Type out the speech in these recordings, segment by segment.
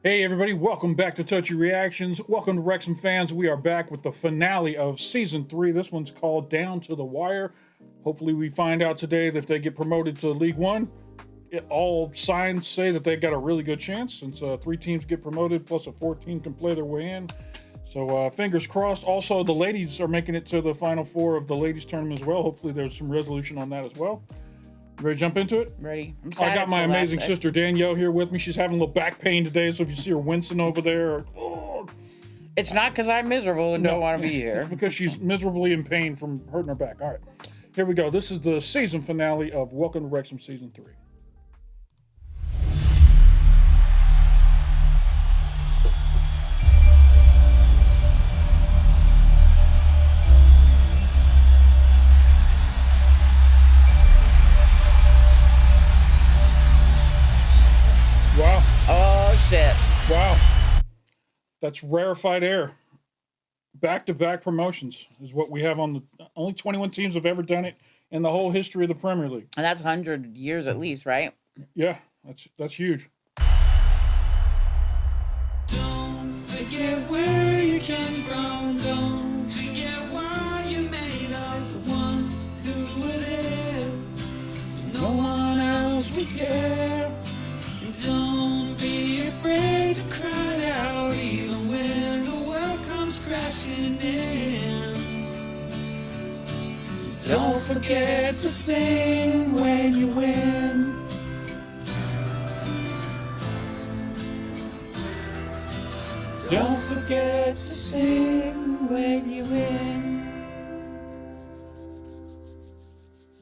Hey everybody, welcome back to Touchy Reactions. Welcome to Wrexham fans. We are back with the finale of Season 3. This one's called Down to the Wire. Hopefully we find out today that if they get promoted to League One, all signs say that they've got a really good chance since 3 teams get promoted plus a 4th team can play their way in. So fingers crossed. Also, the ladies are making it to the Final Four of the ladies tournament as well. Hopefully there's some resolution on that as well. Ready to jump into it? Ready. I got my amazing sister Danielle here with me. She's having a little back pain today, so if you see her wincing over there, it's not because I'm miserable and don't want to be here. It's because she's miserably in pain from hurting her back. All right, here we go. This is the season finale of Welcome to Wrexham Season 3. Wow. Oh, shit. Wow. That's rarefied air. Back-to-back promotions is what we have on the... Only 21 teams have ever done it in the whole history of the Premier League. And that's 100 years at least, right? Yeah, that's huge. Don't forget where you came from. Don't forget why you're made of. The ones who were there. No one else would care. Don't be afraid to cry out, even when the world comes crashing in. Don't forget to sing when you win. Don't forget to sing when you win.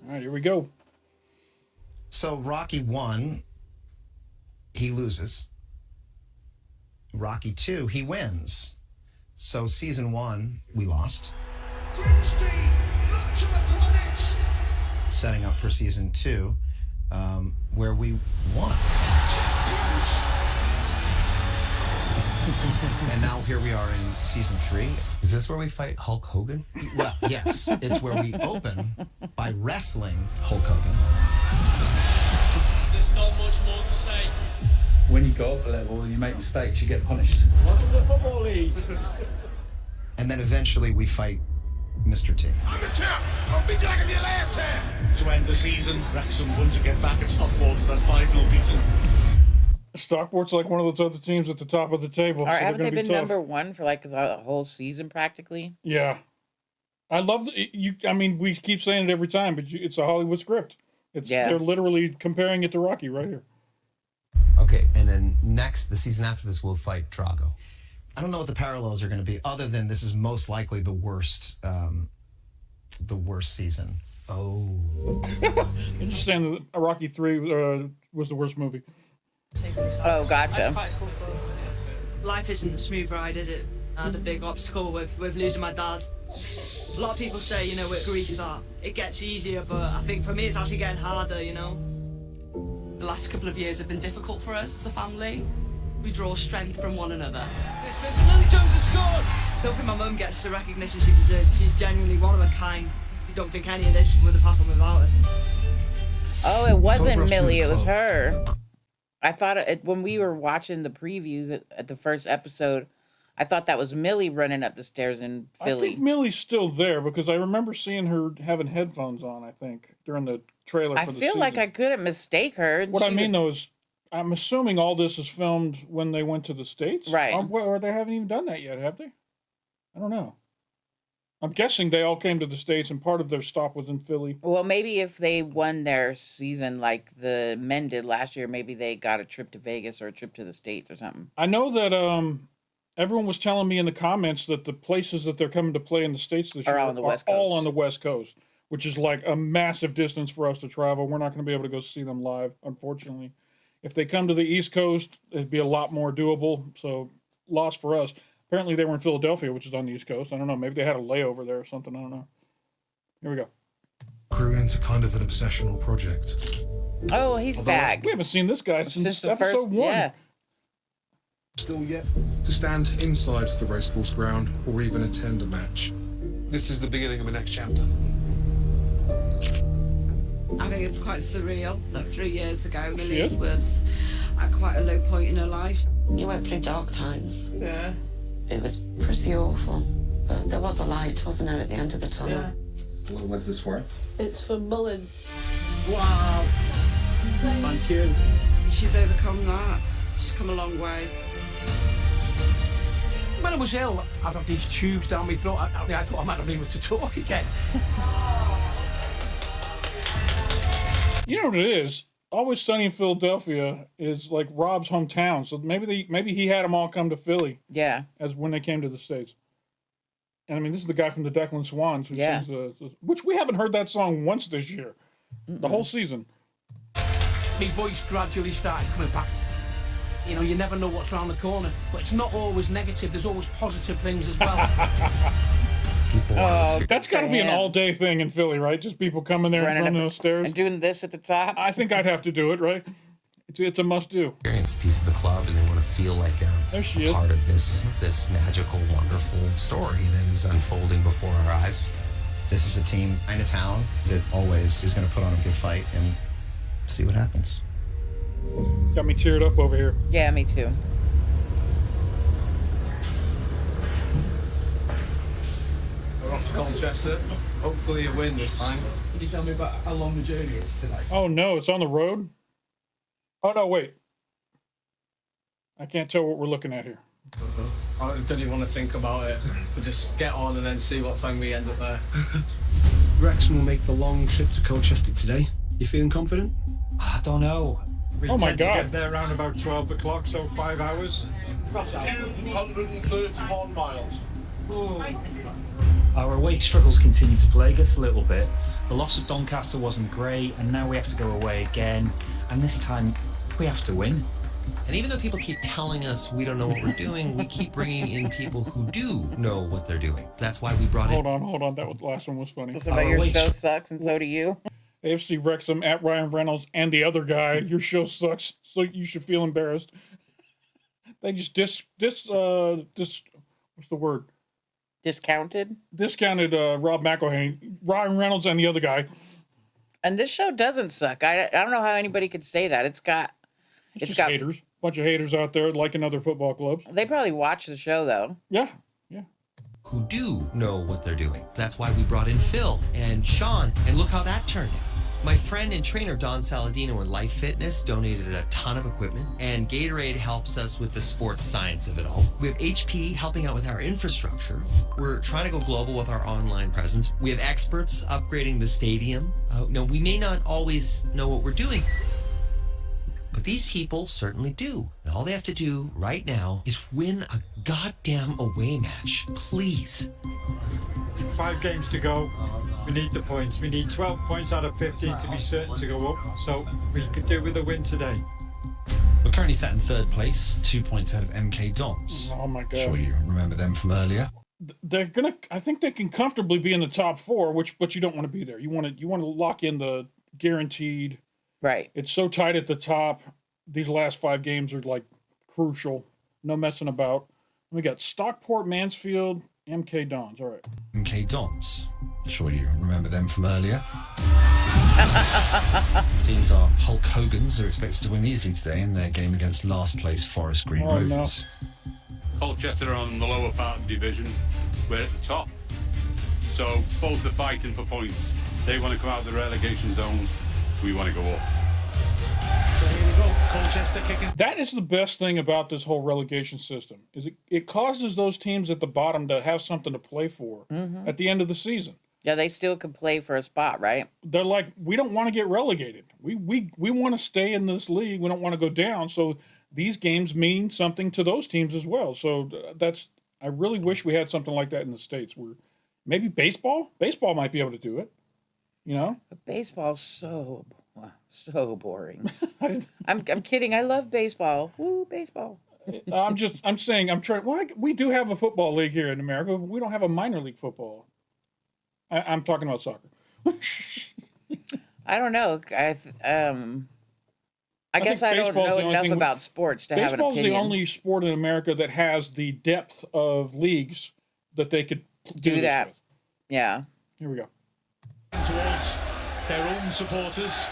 All right, here we go. So Rocky 1, he loses. Rocky 2, he wins. So season 1, we lost. Setting up for season 2, where we won. And now here we are in season 3. Is this where we fight Hulk Hogan? Well, yes, it's where we open by wrestling Hulk Hogan. There's not much more to say. When you go up a level and you make mistakes, you get punished. Welcome to the Football League. And then eventually we fight Mr. T. I'm the champ. I'll beat you like I did last time. To end the season, Wrexham once again back at Stockport with that 5-0 beating. Stockport's like one of those other teams at the top of the table. Or so haven't they been tough. number 1 for like the whole season practically? Yeah. I love I mean, we keep saying it every time, but it's a Hollywood script. They're literally comparing it to Rocky right here. Okay, and then next, the season after this, we'll fight Drago. I don't know what the parallels are going to be, other than this is most likely the worst season. Oh. I'm just saying that Rocky 3 was the worst movie. Oh, gotcha. Life isn't a smooth ride, is it? I had a big obstacle with losing my dad. A lot of people say, with grief that it gets easier, but I think for me it's actually getting harder, The last couple of years have been difficult for us as a family. We draw strength from one another. There's another chance to score. I don't think my mum gets the recognition she deserves. She's genuinely one of a kind. You don't think any of this would have happened without her. Oh, it wasn't Millie, it was her. I thought when we were watching the previews at the first episode, I thought that was Millie running up the stairs in Philly. I think Millie's still there because I remember seeing her having headphones on, I think, during the trailer for the season. I feel like I couldn't mistake her. What I mean, though, is I'm assuming all this is filmed when they went to the States. Right. Or they haven't even done that yet, have they? I don't know. I'm guessing they all came to the States and part of their stop was in Philly. Well, maybe if they won their season like the men did last year, maybe they got a trip to Vegas or a trip to the States or something. I know that everyone was telling me in the comments that the places that they're coming to play in the States this year all on the West Coast, which is like a massive distance for us to travel. We're not going to be able to go see them live, unfortunately. If they come to the East Coast, it'd be a lot more doable. So, loss for us. Apparently, they were in Philadelphia, which is on the East Coast. I don't know. Maybe they had a layover there or something. I don't know. Here we go. Grew into kind of an obsessional project. Oh, he's back. We haven't seen this guy since the episode first 1. Yeah. Still yet to stand inside the racecourse ground or even attend a match. This is the beginning of a next chapter. I think it's quite surreal. Like 3 years ago, Millie was at quite a low point in her life. You went through dark times. Yeah. It was pretty awful. But there was a light, wasn't there, at the end of the tunnel? Yeah. What's this for? It's from Mullen. Wow. Thank you. She's overcome that. She's come a long way. When I was ill, I've had these tubes down my throat. I thought I might not be able to talk again. You know what it is? Always Sunny in Philadelphia is like Rob's hometown, so maybe he had them all come to Philly. Yeah. As when they came to the States. And I mean, this is the guy from the Declan Swans who Yeah. sings, which we haven't heard that song once this year, the whole season. My voice gradually started coming back. You know, you never know what's around the corner, but it's not always negative. There's always positive things as well. That's got to be an all-day thing in Philly, right? Just people coming there and running those stairs and doing this at the top. I think I'd have to do it, right? It's a must-do. Experience a piece of the club, and they want to feel like they're a part of this magical, wonderful story that is unfolding before our eyes. This is a team in a town that always is going to put on a good fight and see what happens. Got me teared up over here. Yeah, me too. We're off to Colchester. Hopefully a win this time. Can you tell me about how long the journey is tonight? Oh, no, it's on the road? Oh, no, wait. I can't tell what we're looking at here. I don't even want to think about it. We'll just get on and then see what time we end up there. Wrexham will make the long trip to Colchester today. You feeling confident? I don't know. We Oh my tend to God. get there around about 12 o'clock, so 5 hours. 231 miles. Our away struggles continue to plague us a little bit. The loss of Doncaster wasn't great, and now we have to go away again. And this time, we have to win. And even though people keep telling us we don't know what we're doing, we keep bringing in people who do know what they're doing. That's why we brought Hold on. That last one was funny. Listen, about your show sucks, and so do you. AFC Wrexham at Ryan Reynolds and the other guy. Your show sucks, so you should feel embarrassed. They just what's the word? Discounted Rob McElhenney, Ryan Reynolds, and the other guy. And this show doesn't suck. I don't know how anybody could say that. It's got haters. Bunch of haters out there liking other football clubs. They probably watch the show though. Yeah. who do know what they're doing. That's why we brought in Phil and Sean, and look how that turned out. My friend and trainer Don Saladino in Life Fitness donated a ton of equipment, and Gatorade helps us with the sports science of it all. We have HP helping out with our infrastructure. We're trying to go global with our online presence. We have experts upgrading the stadium. Now, we may not always know what we're doing, but these people certainly do. And all they have to do right now is win a goddamn away match. Please. 5 games to go. We need the points. We need 12 points out of 15 to be certain to go up. So we could do with a win today. We're currently sat in 3rd place, 2 points out of MK Dons. Oh my God. Sure you remember them from earlier. They're gonna. I think they can comfortably be in the top 4, but you don't want to be there. You want to lock in the guaranteed. Right. It's so tight at the top. These last 5 games are like crucial. No messing about. We got Stockport, Mansfield, MK Dons. All right. MK Dons. Sure you remember them from earlier. Seems our Hulk Hogans are expected to win easily today in their game against last place Forest Green Rovers. Colchester are on the lower part of the division. We're at the top. So both are fighting for points. They want to come out of the relegation zone. We want to go up. So here we go. Colchester kicking. That is the best thing about this whole relegation system. Is it causes those teams at the bottom to have something to play for at the end of the season. Yeah, they still can play for a spot, right? They're like, we don't want to get relegated. We want to stay in this league. We don't want to go down. So these games mean something to those teams as well. So I really wish we had something like that in the States, where maybe baseball might be able to do it. You know, but baseball's so boring. I'm kidding. I love baseball. Woo, baseball. I'm saying, well, we do have a football league here in America, but we don't have a minor league football. I'm talking about soccer. I don't know. I guess I don't know enough about sports to have an opinion. Baseball's the only sport in America that has the depth of leagues that they could do that with. Yeah. Here we go. Towards their own supporters,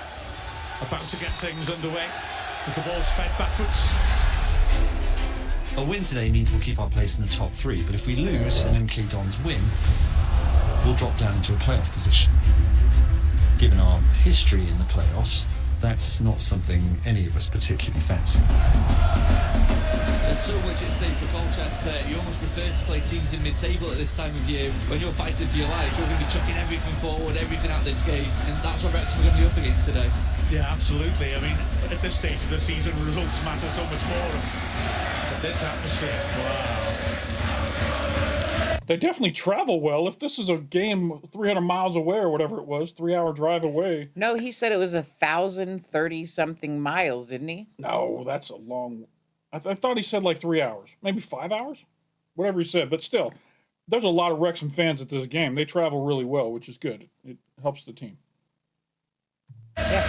about to get things underway as the ball's fed backwards. A win today means we'll keep our place in the top 3, but if we lose and MK Dons win, we'll drop down into a playoff position. Given our history in the playoffs, that's not something any of us particularly fancy. There's so much at stake for Colchester. You almost prefer to play teams in mid-table at this time of year. When you're fighting for your life, you're going to be chucking everything forward, everything out this game, and that's what Wrexham are going to be up against today. Yeah, absolutely. I mean, at this stage of the season, results matter so much more. But this atmosphere, wow. They definitely travel well. If this is a game 300 miles away or whatever it was, 3-hour drive away. No, he said it was 1,030 something miles, didn't he? No, that's a long. I thought he said like 3 hours, maybe 5 hours, whatever he said. But still, there's a lot of Wrexham fans at this game. They travel really well, which is good. It helps the team. Back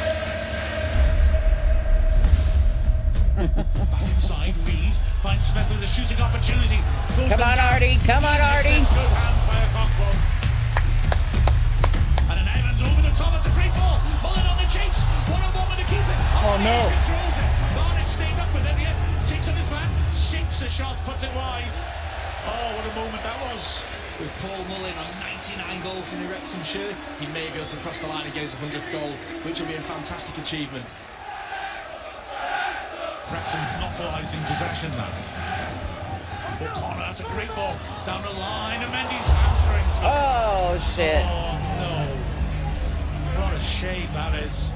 inside, Reed finds Smith with a shooting opportunity. Come on, Artie. Come on, Artie. Good hands by Okonkwo. And an Evans over the top. It's a great ball. Mullen on the chase. 1-on-1 with the keeper. Oh, no. Controls it. Barnett staying up with it here. Takes on his back. Shapes a shot. Puts it wide. Oh, what a moment that was. With Paul Mullen on 99 goals in the Wrexham shirt, he may be able to cross the line and get his 100th goal, which will be a fantastic achievement. Wrexham monopolising possession now. O'Connor, that's a great ball. Down the line, and Mendy's hamstrings. Oh, shit. Oh, no. What a shame that is.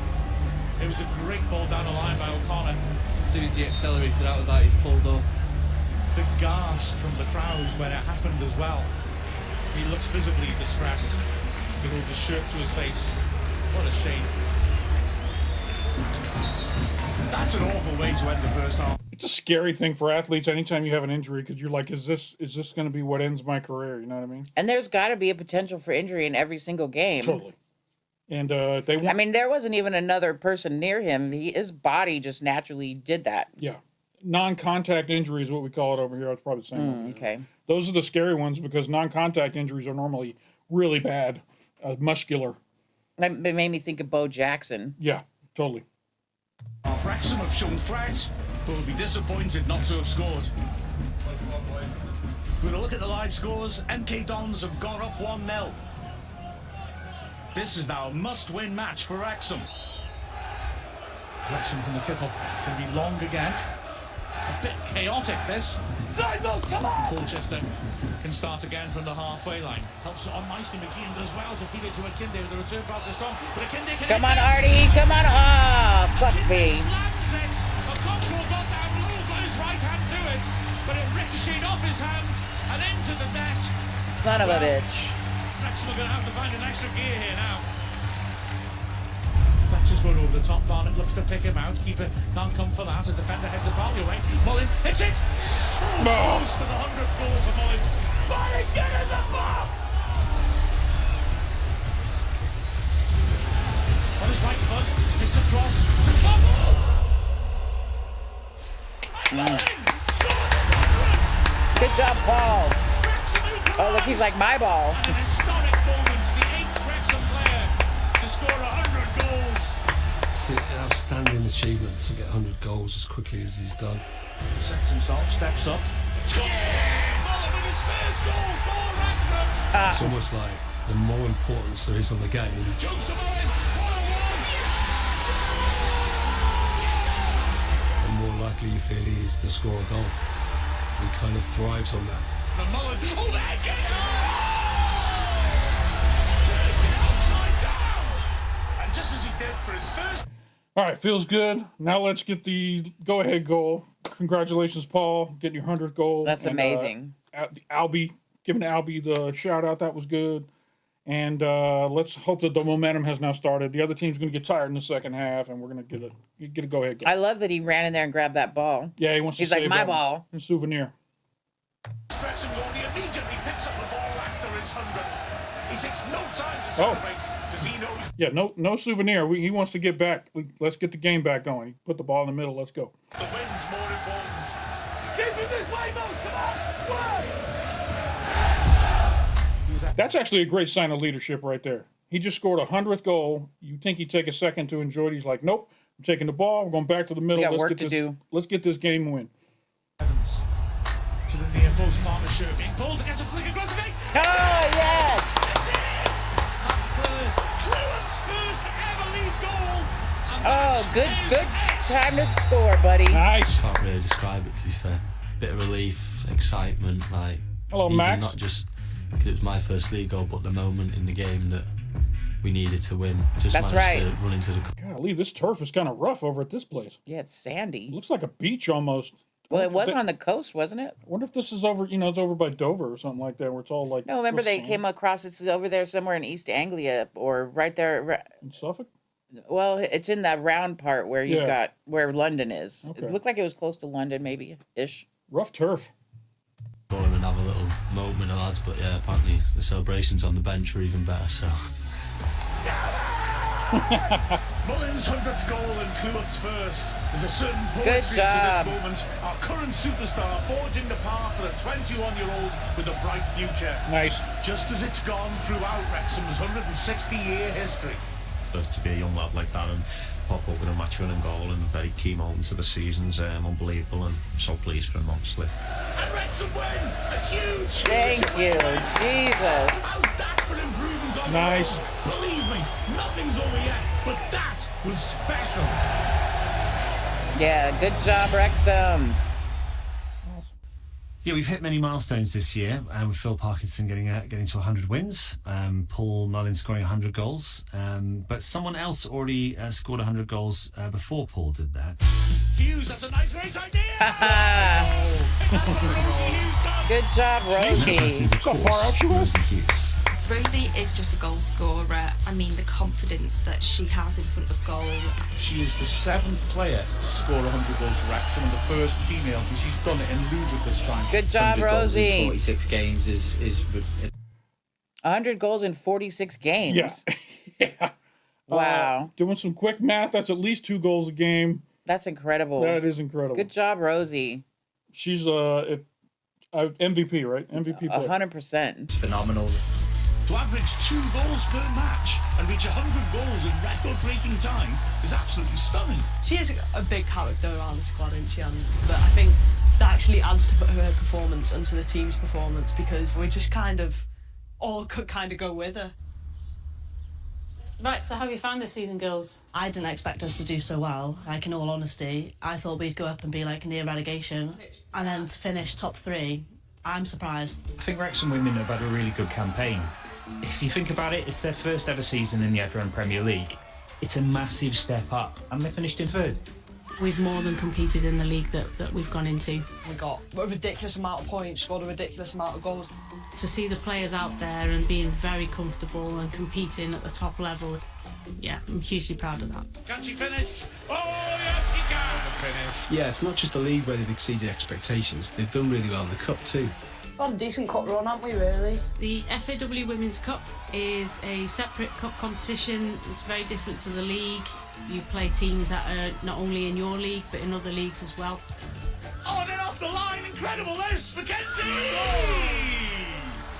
It was a great ball down the line by O'Connor. As soon as he accelerated out of that, he's pulled up. The gasp from the crowd when it happened as well. He looks visibly distressed. He holds his shirt to his face. What a shame. That's an awful way to end the first half. It's a scary thing for athletes anytime you have an injury because you're like, is this going to be what ends my career? You know what I mean? And there's got to be a potential for injury in every single game. Totally. And they want. I mean, there wasn't even another person near him. His body just naturally did that. Yeah. Non-contact injury is what we call it over here. I was probably saying. Okay. Those are the scary ones because non-contact injuries are normally really bad, muscular. That made me think of Bo Jackson. Yeah, totally. Wrexham have shown threat, but will be disappointed not to have scored. With a look at the live scores, MK Dons have gone up 1-0. This is now a must-win match for Wrexham. Wrexham from the kickoff can be long again. A bit chaotic, this. Colchester can start again from the halfway line. Helps it on nicely. McGeehan does well to feed it to Akinde. The return pass is strong, but Akinde can. Come on, Artie. Come on. Ah, fuck me. Slams it. Okonkwo got down low, got his right hand to it, but it ricocheted off his hand and into the net. Son of a bitch. Wrexham are going to have to find an extra gear here now. Fletcher's going over the top. Barnett looks to pick him out. Keeper can't come for that. A defender heads a Barley away. Mullen hits it. So close to the 100th goal for Mullen. Mullen, get in the box! On his right foot, it's across to Bubbles. Mullen scores his 100th. Good job, Paul. Oh, look, he's like my ball. And an historic moment. The 8th Wrexham player to score 100 goals. It's an outstanding achievement to get 100 goals as quickly as he's done. Sets himself, steps up. Mullen with his first goal for Wrexham. It's almost like the more importance there is on the game, Jumps him Mullen. the more likely you feel he is to score a goal. He kind of thrives on that. From Mullen. Oh, there, get it! And just as he did for his first. All right, feels good. Now let's get the go-ahead goal. Congratulations, Paul, getting your 100th goal. That's amazing. Albie, giving Albie the shout-out. That was good. And let's hope that the momentum has now started. The other team's going to get tired in the second half, and we're going to get a go-ahead goal. I love that he ran in there and grabbed that ball. Yeah, he wants to He's like, save my that ball. one. Souvenir. Wrexham goal, he immediately picks up the ball after his 100th. He takes no time to celebrate because he knows. Yeah, no souvenir. He wants to get back. Let's get the game back going. He put the ball in the middle. Let's go. The win's more important. Give him this way, Mo. Come on. That's actually a great sign of leadership right there. He just scored 100th goal. You think he'd take a second to enjoy it. He's like, nope. I'm taking the ball. We're going back to the middle. We got work to do. Let's get this game win. post partnership being pulled against a flick across the gate. Oh, yes! That's it! That's Clement's first ever league goal. Oh, good time to score, buddy. Nice. Can't really describe it, to be fair. Bit of relief, excitement, like Hello, even Max. not just because it was my first league goal, but the moment in the game that we needed to win. Just That's managed right. to run into the. Golly, this turf is kind of rough over at this place. Yeah, it's sandy. Looks like a beach almost. Well, it was on the coast, wasn't it? I wonder if this is over, it's over by Dover or something like that, where it's all like. No, remember they sand. came across, it's over there somewhere in East Anglia or right there. In Suffolk? Well, it's in that round part where you Yeah. got, where London is. Okay. It looked like it was close to London, maybe-ish. Rough turf. Go on and have a little moment with the lads, but yeah, apparently the celebrations on the bench were even better. So. Mullins' 100th goal and Clement's first. There's a certain Good poetry to job. this moment. Our current superstar forging the path for the 21-year-old with a bright future. Nice. Just as it's gone throughout Wrexham's 160-year history. To be a young lad like that and pop up with a match-winning goal in very key moments of the season's unbelievable, and I'm so pleased for him, obviously. And Wrexham win! A huge, Thank you, Jesus. How's that for improvement on Nice. the road? Believe me, nothing's over yet, but that was special. Yeah, good job, Wrexham. Yeah, we've hit many milestones this year, with Phil Parkinson getting to 100 wins, Paul Mullins scoring 100 goals, but someone else already scored 100 goals before Paul did that. Hughes, that's a nice race idea! Good job, Rosie. This is, of course, Rosie Hughes. Rosie is just a goal scorer. I mean, the confidence that she has in front of goal. She is the 7th player to score 100 goals for Wrexham and the first female, and she's done it in ludicrous time. Good job, 100 goals in Rosie. 46 games is 100 goals in 46 games. Yeah. Wow. Doing some quick math, that's at least 2 goals a game. That's incredible. That is incredible. Good job, Rosie. She's MVP, right? MVP player. 100%. phenomenal. To average 2 goals per match and reach 100 goals in record-breaking time is absolutely stunning. She is a big character around the squad, isn't she? But I think that actually adds to her performance and to the team's performance, because we just kind of all could kind of go with her. Right, so how have you found this season, girls? I didn't expect us to do so well, like in all honesty. I thought we'd go up and be like near relegation, and then to finish top 3, I'm surprised. I think Wrexham women have had a really good campaign. If you think about it, it's their first ever season in the Everton Premier League. It's a massive step up, and they finished in 3rd. We've more than competed in the league that we've gone into. We got a ridiculous amount of points, scored a ridiculous amount of goals. To see the players out there and being very comfortable and competing at the top level, yeah, I'm hugely proud of that. Can she finish? Oh, yes, she can! The finish. Yeah, it's not just the league where they've exceeded expectations. They've done really well in the cup too. Got a decent cup run, haven't we, really? The FAW Women's Cup is a separate cup competition. It's very different to the league. You play teams that are not only in your league, but in other leagues as well. On and off the line, incredible this, Mackenzie!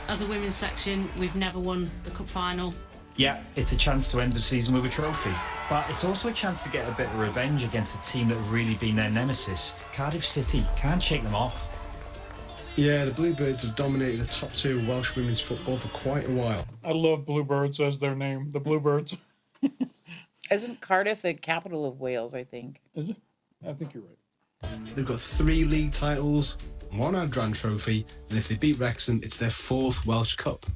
As a women's section, we've never won the cup final. Yeah, it's a chance to end the season with a trophy, but it's also a chance to get a bit of revenge against a team that have really been their nemesis. Cardiff City can't shake them off. Yeah, the Bluebirds have dominated the top 2 of Welsh women's football for quite a while. I love Bluebirds as their name, the Bluebirds. Isn't Cardiff the capital of Wales, I think? Is it? I think you're right. They've got 3 league titles, 1 Adran trophy, and if they beat Wrexham, it's their 4th Welsh Cup.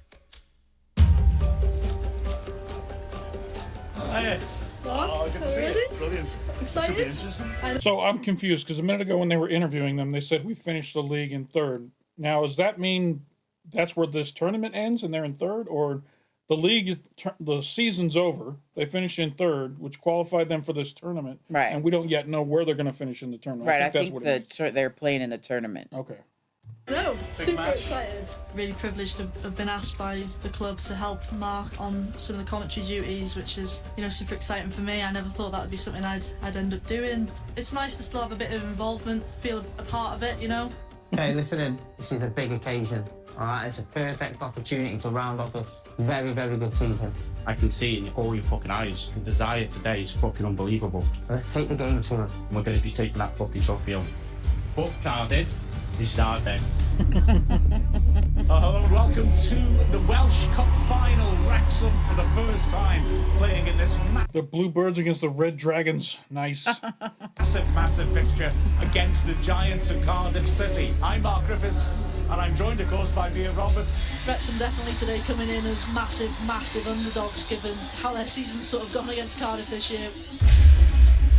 Oh, good to see you. Brilliant. Excited? Should be interesting. So I'm confused because a minute ago when they were interviewing them, they said we finished the league in 3rd. Now, does that mean that's where this tournament ends and they're in 3rd, or the league the season's over? They finished in 3rd, which qualified them for this tournament, right? And we don't yet know where they're going to finish in the tournament. Right, I think they're playing in the tournament. Okay. No, super excited. Really privileged to have been asked by the club to help Mark on some of the commentary duties, which is, super exciting for me. I never thought that would be something I'd end up doing. It's nice to still have a bit of involvement, feel a part of it, Okay, listen in. This is a big occasion, all right? It's a perfect opportunity to round off a very, very good season. I can see in all your fucking eyes, the desire today is fucking unbelievable. Let's take the game to it. We're going to be taking that fucking trophy home. But Cardiff, This is hard, then. Hello and welcome to the Welsh Cup final. Wrexham for the first time playing in this The Bluebirds against the Red Dragons. Nice. massive fixture against the Giants of Cardiff City. I'm Mark Griffiths, and I'm joined, of course, by Mia Roberts. Wrexham definitely today coming in as massive underdogs given how their season's sort of gone against Cardiff this year.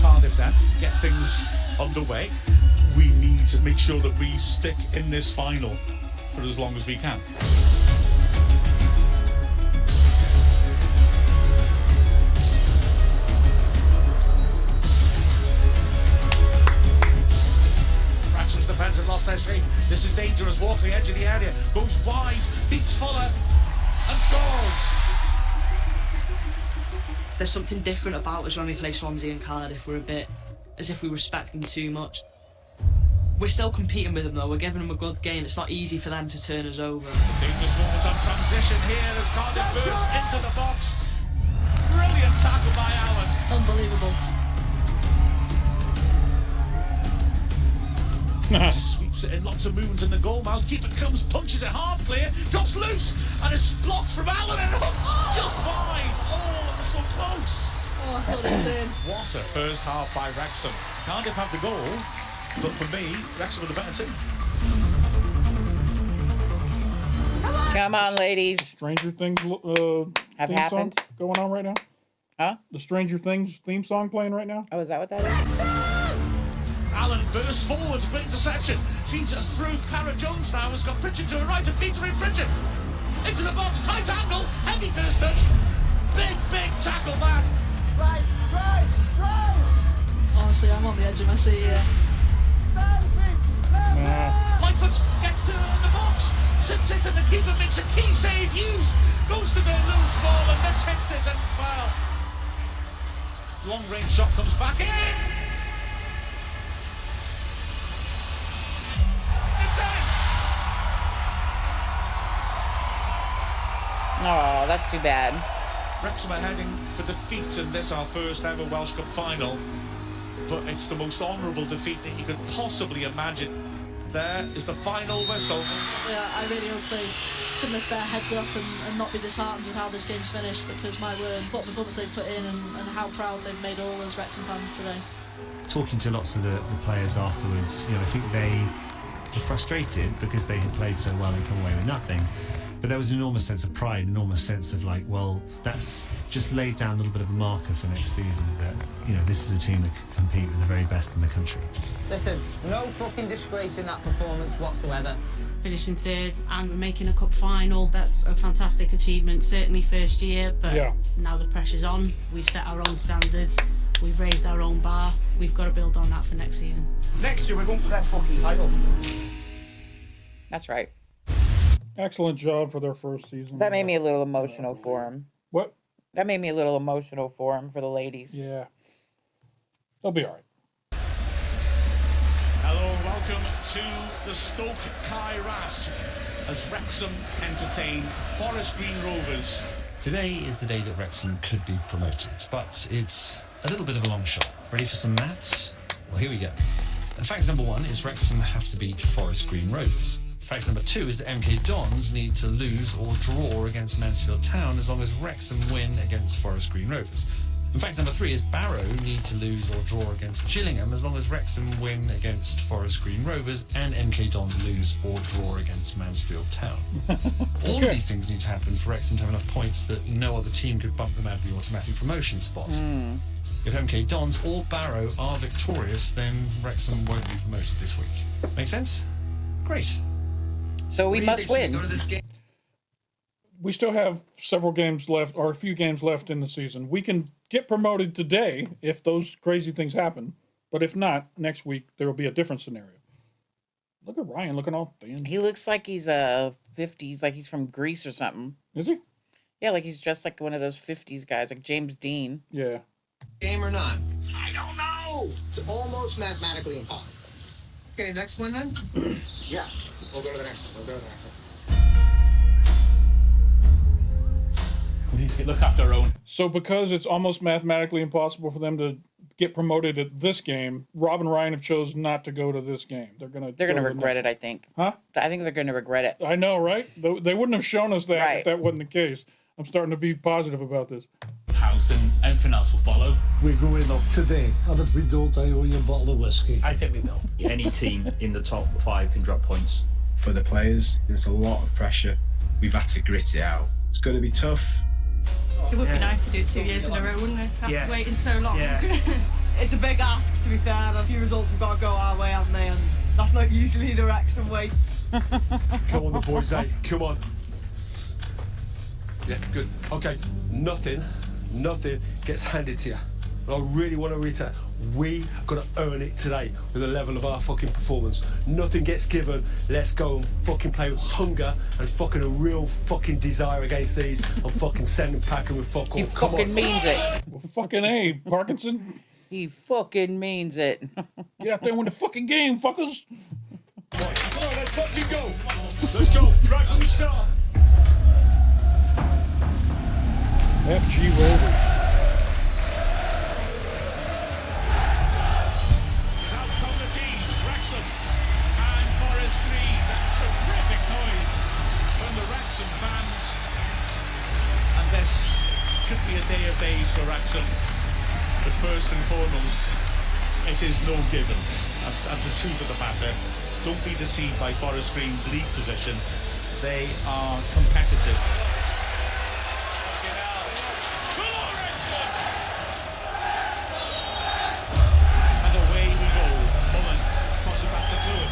Cardiff then get things underway. We need to make sure that we stick in this final for as long as we can. Wrexham's defence have lost their shape. This is dangerous. Walking edge of the area, goes wide, beats Fuller and scores. There's something different about us when we play Swansea and Cardiff. We're a bit as if we respect them too much. We're still competing with them though, we're giving them a good game. It's not easy for them to turn us over. Dangerous moments on transition here as Cardiff burst into the box. Brilliant tackle by Allen. Unbelievable. Sweeps it in, lots of movement in the goal mouth. Keeper comes, punches it half clear, drops loose, and it's blocked from Allen and hooked just wide. Oh, it was so close. Oh, I thought it was in. What a first half by Wrexham. Cardiff have the goal, but for me, Wrexham were the better team. Come on, ladies. Stranger Things Have theme happened? song going on right now? Huh? The Stranger Things theme song playing right now? Oh, is that what that is? Allen bursts forward, great interception. Feeds it through. Cara Jones now has got Pritchard to her right and feeds her in Pritchard. Into the box, tight angle, heavy first touch. Big tackle that. Right. Honestly, I'm on the edge of my seat here. Lightfoot gets to the box, sits it, and the keeper makes a key save. Hughes goes to the loose ball and this hits it, and well, long range shot comes back in. It's in. Oh, that's too bad. Wrexham are heading for defeat in this, our first ever Welsh Cup final, but it's the most honourable defeat that you could possibly imagine. There is the final whistle. Yeah, I really hope they can lift their heads up and not be disheartened with how this game's finished, because my word, what performance they've put in and how proud they've made all us Wrexham fans today. Talking to lots of the players afterwards, I think they were frustrated because they had played so well and come away with nothing. But there was an enormous sense of pride, an enormous sense of that's just laid down a little bit of a marker for next season that, this is a team that can compete with the very best in the country. Listen, no fucking disgrace in that performance whatsoever. Finishing third and we're making a cup final. That's a fantastic achievement, certainly first year, but now the pressure's on. We've set our own standards, we've raised our own bar. We've got to build on that for next season. Next year we're going for that fucking title. That's right. Excellent job for their first season. That made me a little emotional for him. What? That made me a little emotional for him, for the ladies. Yeah. They'll be all right. Hello and welcome to the Stoke Kairas as Wrexham entertain Forest Green Rovers. Today is the day that Wrexham could be promoted, but it's a little bit of a long shot. Ready for some maths? Well, here we go. Fact number 1 is Wrexham have to beat Forest Green Rovers. Fact number 2 is that MK Dons need to lose or draw against Mansfield Town as long as Wrexham win against Forest Green Rovers. And fact number 3 is Barrow need to lose or draw against Gillingham as long as Wrexham win against Forest Green Rovers and MK Dons lose or draw against Mansfield Town. All of these things need to happen for Wrexham to have enough points that no other team could bump them out of the automatic promotion spot. If MK Dons or Barrow are victorious, then Wrexham won't be promoted this week. Make sense? Great. So we must win. We still have several games left, or a few games left in the season. We can get promoted today if those crazy things happen. But if not, next week there will be a different scenario. Look at Ryan looking all thin. He looks like he's 50s, like he's from Greece or something. Is he? Yeah, like he's dressed like one of those 50s guys, like James Dean. Yeah. Game or not? I don't know. It's almost mathematically impossible. Okay, next one then? Yeah, we'll go to the next one. We need to look after our own. So because it's almost mathematically impossible for them to get promoted at this game, Rob and Ryan have chose not to go to this game. They're gonna regret it, I think. Huh? I think they're gonna regret it. I know, right? They wouldn't have shown us that if that wasn't the case. I'm starting to be positive about this. House and everything else will follow. We're going up today, and if we don't, I owe you a bottle of whiskey. I think we will. Any team in the top 5 can drop points. For the players, it's a lot of pressure. We've had to grit it out. It's going to be tough. It would be nice to do it 2 years in a row, wouldn't it? After waiting so long. It's a big ask, to be fair. A few results have got to go our way, haven't they? And that's not usually the Wrexham way. Come on, the boys, eh? Come on. Yeah, good. Okay, nothing gets handed to you. But I really want to reiterate, we have got to earn it today with the level of our fucking performance. Nothing gets given. Let's go and fucking play with hunger and fucking a real fucking desire against these and fucking send them packing with fuck all. He fucking means it. Well, fucking A, Parkinson. He fucking means it. Get out there and win the fucking game, fuckers. Come on, let's fucking go. Let's go, right from the start. FG Rovers. Out come the teams, Wrexham and Forest Green. That terrific noise from the Wrexham fans. And this could be a day of days for Wrexham. But first and foremost, it is no given. That's the truth of the matter. Don't be deceived by Forest Green's league position. They are competitive. And away we go. Mullen toss it back to Clewin.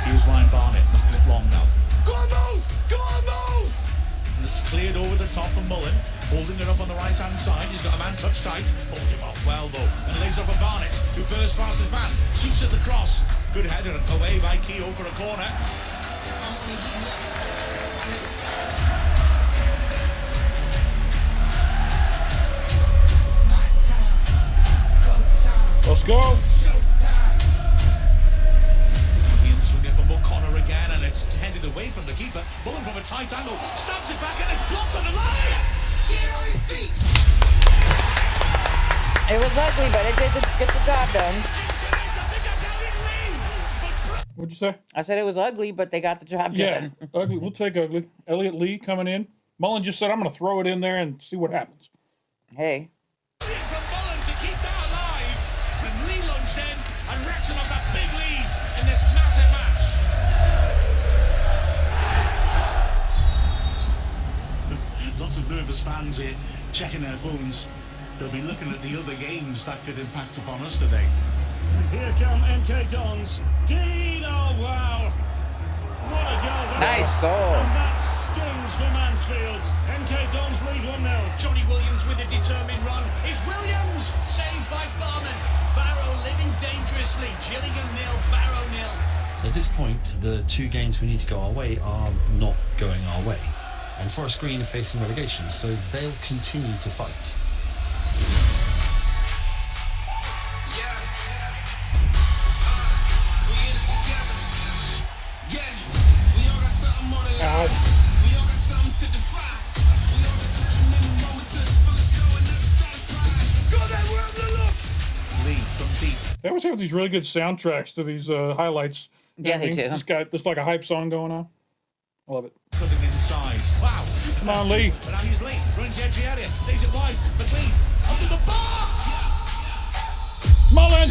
Here's Ryan Barnett, knocking it long now. Go on, Moles! Go on, Moles! And it's cleared over the top from Mullen, holding it up on the right-hand side. He's got a man touch tight. Holds him off well, though. And lays over Barnett, who bursts past his man. Shoots at the cross. Good header away by Keogh for a corner. Let's go. Ian swinging for O'Connor again, and it's headed away from the keeper. Bullen from a tight angle, stabs it back, and it's blocked on the line. It was ugly, but it did get the job done. What'd you say? I said it was ugly, but they got the job done. Yeah, ugly. We'll take ugly. Elliot Lee coming in. Mullen just said, I'm going to throw it in there and see what happens. Hey. And Wrexham have that big lead in this massive match. Lots of nervous fans here checking their phones. They'll be looking at the other games that could impact upon us today. And here come MK Dons. Dean, oh wow! What a goal that Nice was. goal. And that stings for Mansfield. MK Dons lead 1-0. Johnny Williams with a determined run. It's Williams saved by Farman. Barrow living dangerously. Gillingham 0, Barrow 0. At this point, the 2 games we need to go our way are not going our way. And Forest Green are facing relegation, so they'll continue to fight. They always have these really good soundtracks to these highlights. Yeah, they do. There's like a hype song going on. I love it. Cutting inside. Wow. Come on, Lee. But now he's Lee. Runs the edge of the area. Lays it wide. McLean. Under the bar. Mullen.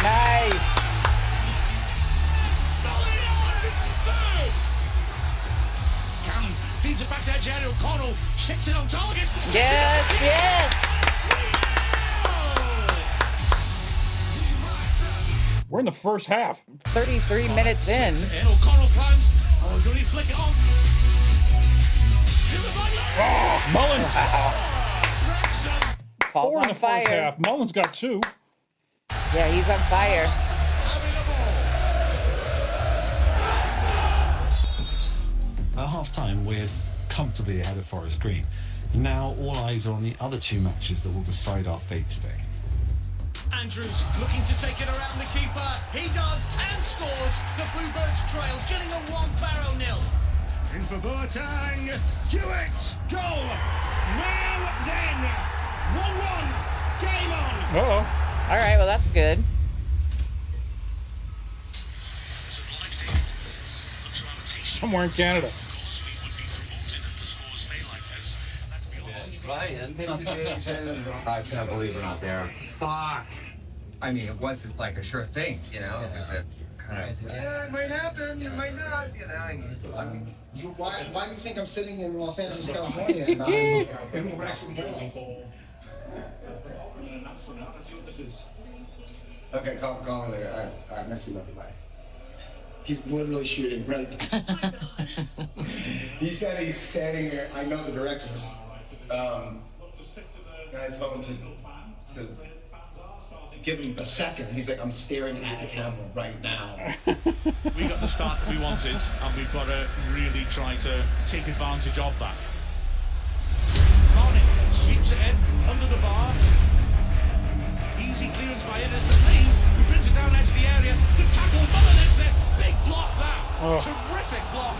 Nice. Cannon feeds it back to edge area. O'Connell shits it on target. Yes, yes. We're in the first half. 33 minutes in. And O'Connell climbs. Oh, going to flick it on. Oh, Mullen. Falls 4 in on the first fire. half. Mullen's got 2. Yeah, he's on fire. At half-time, we're comfortably ahead of Forest Green. Now all eyes are on the other 2 matches that will decide our fate today. Andrews looking to take it around the keeper. He does and scores. The Bluebirds trail. Gillingham 1, Barrow 0. In for Boateng. Hewitt. Goal. Now then. 1-1. Game on. Uh-oh. All right, well, that's good. Somewhere in Canada. Ryan, I can't believe we're not there. Fuck. I mean, it wasn't like a sure thing, you know? It was a kind of, yeah, it might happen, it might not, you know? I mean, Why do you think I'm sitting in Los Angeles, California, and I'm in Wrexham Balls? Okay, call me later. All right, mess you up, bye. He's literally shooting right. He said he's standing there. I know the directors. And I told him to give him a second. He's like, I'm staring at the camera right now. We got the start that we wanted, and we've got to really try to take advantage of that. Marnie sweeps it in under the bar. Easy clearance by Innocent Lee, who brings it down edge of the area. The tackle, Mullen's it. Big block that. Terrific block.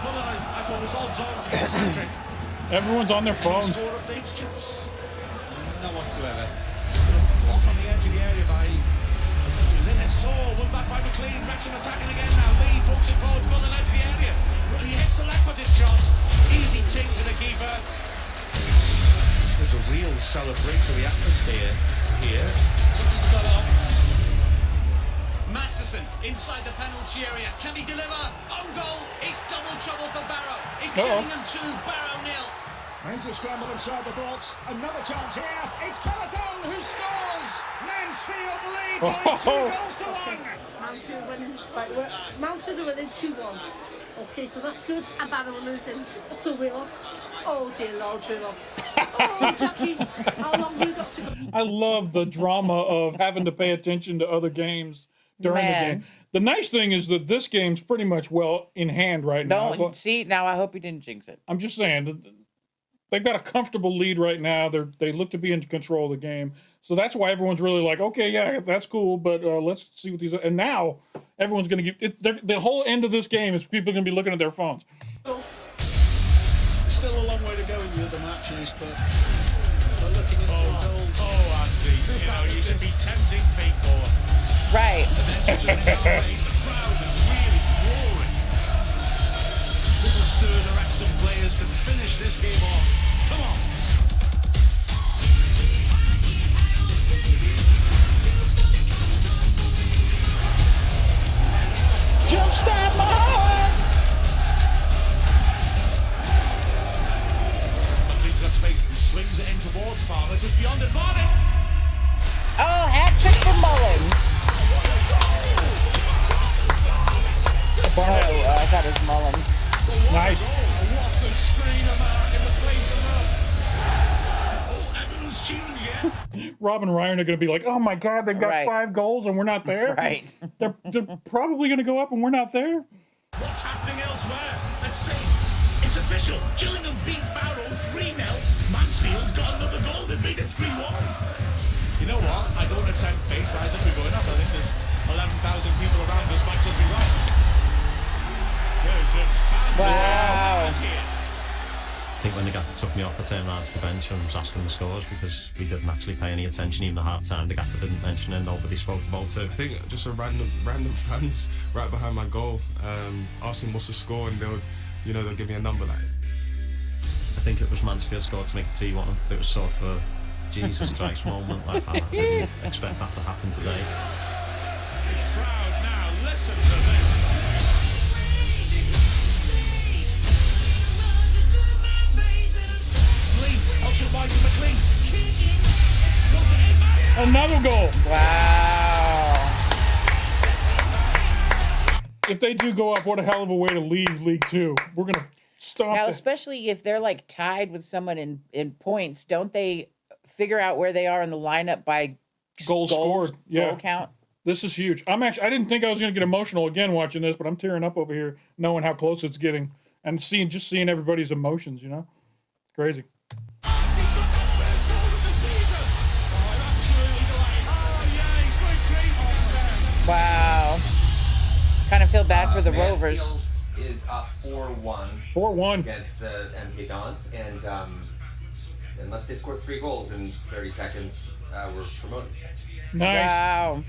Mullen, I thought was on zone to get centric. Everyone's on their phones. Score updates, Chips? No whatsoever. Block on the edge of the area by... He was in it. Saw, one back by McLean. Wrexham attacking again now. Lee books it forward, Mullen edge of the area. He hits the left-footed shot. Easy tink for the keeper. There's a real celebratory atmosphere here. Something's got on. Masterson inside the penalty area. Can he deliver? Own goal. It's double trouble for Barrow. It's Gillingham 2, Barrow 0. Major scramble inside the box. Another chance here. It's Caledon who scores. Mansfield lead by 2 goals to 1. Mansfield winning. Right, Mansfield are winning 2-1. Okay, so that's good. And Barrow losing. So we're up. Oh dear Lord, we're up. Oh, Jackie, how long have you got to go? I love the drama of having to pay attention to other games during the game. The nice thing is that this game's pretty much well in hand right now. Don't see now. I hope you didn't jinx it. I'm just saying they've got a comfortable lead right now. They look to be in control of the game, so that's why everyone's really like, okay, yeah, that's cool, but let's see what these. And now everyone's going to get the whole end of this game is people going to be looking at their phones. Still a long way to go in the other matches, but we're looking at 2 goals. Oh, Andy, you know, you should be tempting fate for. Right. The crowd is really roaring. This will stir the Wrexham players to finish this game off. Come on. Jump start my heart. McLean's got space and swings it in towards Farmer, just beyond it. Marnie. Oh, hat trick for Mullen. Oh, I thought it was Mullen. Nice. What a screamer, Mark, in the place of love. Oh, everyone's cheering again. Rob and Ryan are going to be like, oh my God, they've got 5 goals and we're not there. Right. They're probably going to go up and we're not there. What's happening elsewhere? Let's see. It's official. Gillingham beat Barrow 3-0. Mansfield's got another goal. They made it 3-1. You know what? I don't attempt fate, but I think we're going up. I think there's 11,000 people around us. Might just be right. Wow. I think when the gaffer took me off, I turned around to the bench and was asking the scores because we didn't actually pay any attention. Even at half time, the gaffer didn't mention it. Nobody spoke about it. I think just a random fans right behind my goal, asking what's the score, and they'll give me a number like. I think it was Mansfield scored to make it 3-1. It was sort of a Jesus Christ moment. Like I didn't expect that to happen today. Crowd now, listen to this. Another goal. Wow. If they do go up, what a hell of a way to leave League Two. We're going to stop Now, especially if they're like tied with someone in points, don't they figure out where they are in the lineup by goals scored. Yeah. Goal count? This is huge. I didn't think I was going to get emotional again watching this, but I'm tearing up over here knowing how close it's getting and seeing everybody's emotions, you know? It's crazy. Wow. Kind of feel bad for the Rovers. is up 4-1. 4-1 against the MK Dons, and unless they score 3 goals in 30 seconds, we're promoted. Nice. Wow.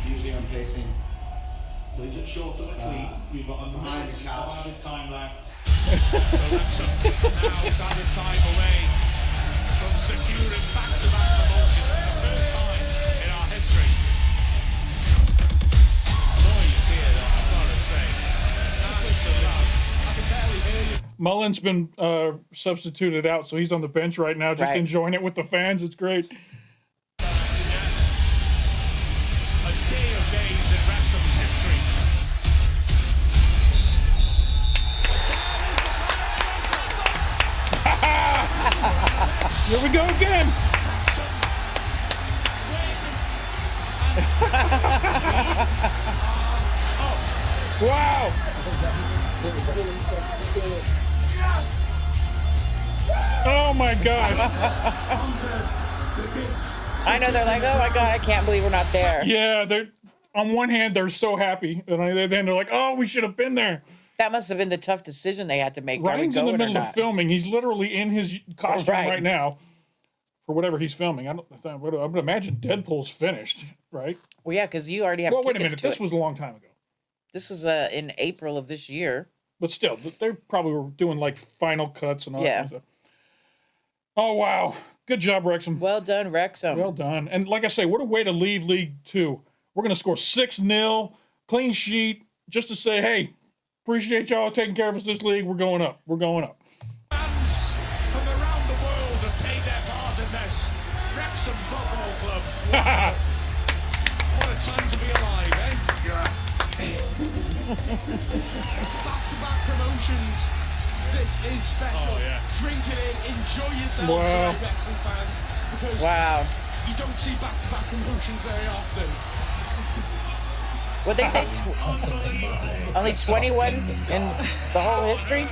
Usually I'm pacing Plays it short of the cleat. We've got a behind minute the couch. of time left. So Wrexham now standard time away from securing back-to-back promotion for the first time in our history. Noise here, I've got to say. Absolutely. I can barely hear you. Mullen's been substituted out, so he's on the bench right now, just enjoying it with the fans. It's great. A day of days in Wrexham's history. Here we go again. Wow. Oh my gosh. I know, they're like, oh my God, I can't believe we're not there. Yeah, they're on one hand they're so happy, and on the other hand they're like, oh, we should have been there. That must have been the tough decision they had to make. Ryan's in the middle of filming. He's literally in his costume right now for whatever he's filming. I would imagine Deadpool's finished, right? Well, yeah, because you already have. Well, wait a minute. This was a long time ago. This was in April of this year. But still, they probably were doing like final cuts and all that kind of stuff. Oh wow! Good job, Wrexham. Well done, Wrexham. Well done. And like I say, what a way to leave League Two. We're gonna score 6-0, clean sheet, just to say, hey, appreciate y'all taking care of us this league. We're going up. We're going up. Fans from around the world have played their part in this. Wrexham Football Club. Wow. What a time to be alive, eh? Back-to-back promotions. This is special. Oh, yeah. Drink it in, enjoy yourself, Wrexham fans. Because you don't see back-to-back promotions very often. What they say? Only 21 in the whole history?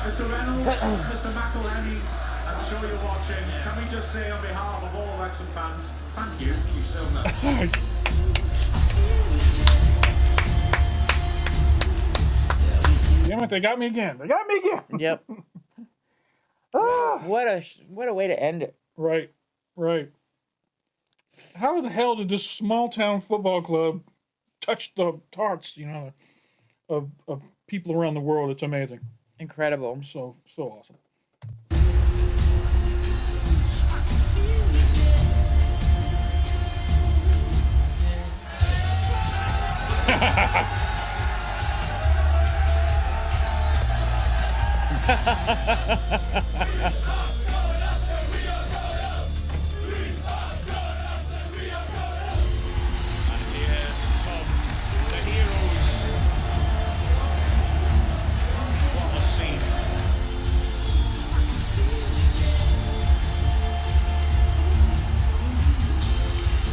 Mr. Reynolds, Mr. McElhenney, I'm sure you're watching. Can we just say on behalf of all Wrexham fans, thank you so much. Damn it, they got me again. They got me again. Yep. What a way to end it. Right. How the hell did this small town football club touch the hearts, of people around the world? It's amazing. Incredible. So awesome.